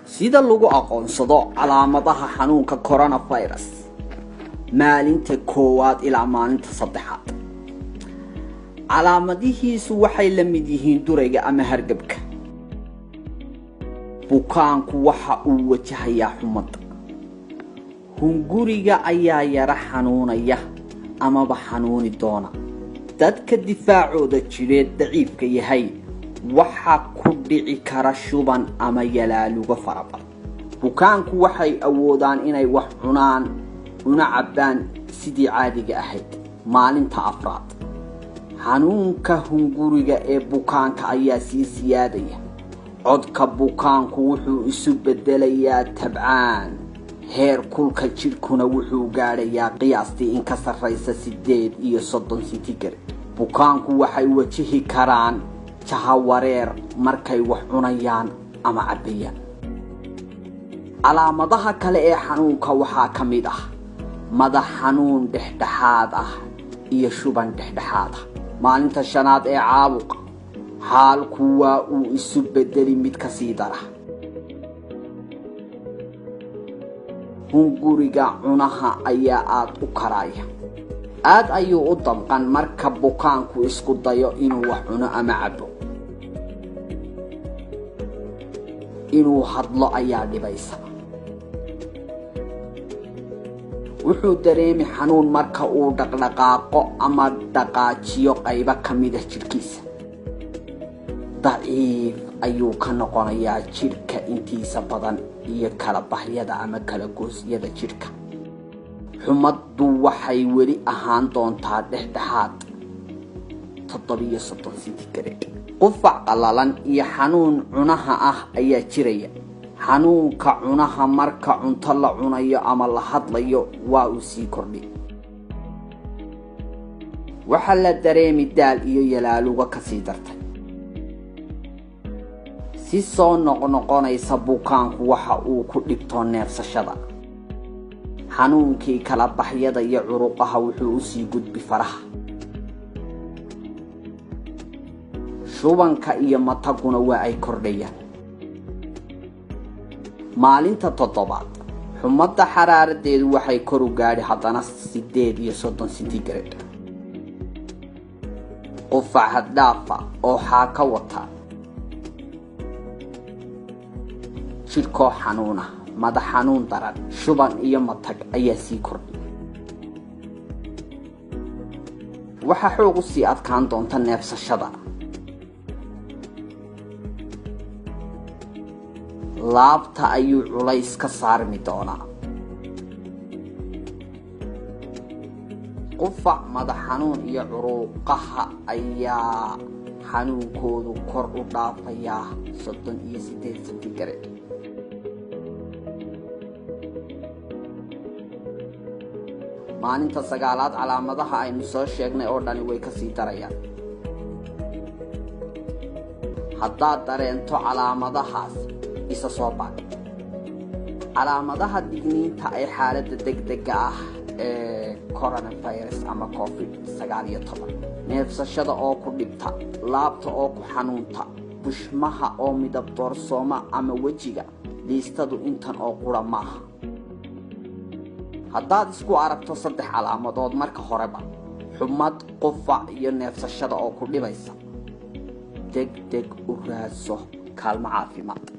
sida lagu aqoonsado calaamadaha xanuunka coronavirus maalinta koowaad ilaa maalinta saddexaad. Calaamadihiisu waxay la mid yihiin durayga ama hargabka. Bukaanku waxa uu wajahayaa xumad. Hunguriga ayaa yara xanuunaya amaba xanuuni doona. dadka difaacooda jireed daciifka yahay waxa ku dhici kara shuban ama yalaaluga farabad. Bukaanku waxay awoodaan inay wax cunaan una cabaan sidii caadiga ahayd maalinta afraad. xanuunka hunguriga ee bukaanka ayaa sii siyaadaya. codka bukaanku wuxuu isu bedelayaa tabcaan. heer kulka jirkuna wuxuu gaadhayaa qiyaastii in ka sarreysa 38 sentigrade. bukaanku waxay wajihi karaan jahawareer markay wax cunayaan ama cabayaan. calaamadaha kale ee xanuunka waxaa ka mid ah madax xanuun dhexdhexaad ah iyo shuban dhexdhexaad ah. maalinta shanaad ee caabuqa xaalku waa uu isu bedeli mid ka sii dara. hunguriga cunaha ayaa aad u karaya. aad ayuu u damqan marka bukaanku isku dayo inuu wax cuno ama cabo. inuu hadlo ayaa dhibaysa. wuxuu dareemi xanuun marka uu dhaqdhaqaaqo ama dhaqaajiyo qaybo ka mid ah jirkiisa. daciif ayuu ka noqonayaa jirka intiisa badan iyo kala baxyada ama kala goosyada jirka. xumaddu waxay weli ahaan doontaa dhexdhexaad 37 sentigrade. qufac qalalan iyo xanuun cunaha ah ayaa jiraya. xanuunka cunaha marka cunto la cunayo ama la hadlayo waa uu sii kordhi. waxa la dareemi daal iyo yalaaluga ka sii dartay. si soo noqonaysa bukaanku waxa uu ku dhibto neefsashada. xanuunkii kala baxyada iyo curuqaha wuxuu u sii gudbi faraha. shubanka iyo mataguna waa ay kordhayaan. maalinta toddobaad xumadda xaraaradeedu waxay kor u gaadhi haddana 38 sentigrade. qufac haddaafa oo xaaka wata. jirkoo xanuuna, madax xanuun daran, shuban iyo matag ayaa sii kordhi. waxa xoog u sii adkaan doonta neefsashada. laabta ayuu culays ka saarmi doonaa. qufac, madax xanuun iyo curuqaha ayaa xanuunkoodu kor u dhaafayaa 38 sentigrade. maalinta sagaalaad calaamadaha aynu soo sheegnay oo dhani way ka sii darayaan. haddaad dareento calaamadahaas isa soo baadh. calaamadaha digniinta ay xaaladda degdega ah ee coronavirus ama COV19. neefsashada oo ku dhibta, laabta oo ku xanuunta, bushmaha oo midab doorsooma ama wejiga. liistadu intan oo qura maaha. haddaad isku aragto 3 calaamadood marka horeba xumad, qufac iyo neefsashada oo ku dhibaysa, degdeg u raadso kaalmo caafimaad.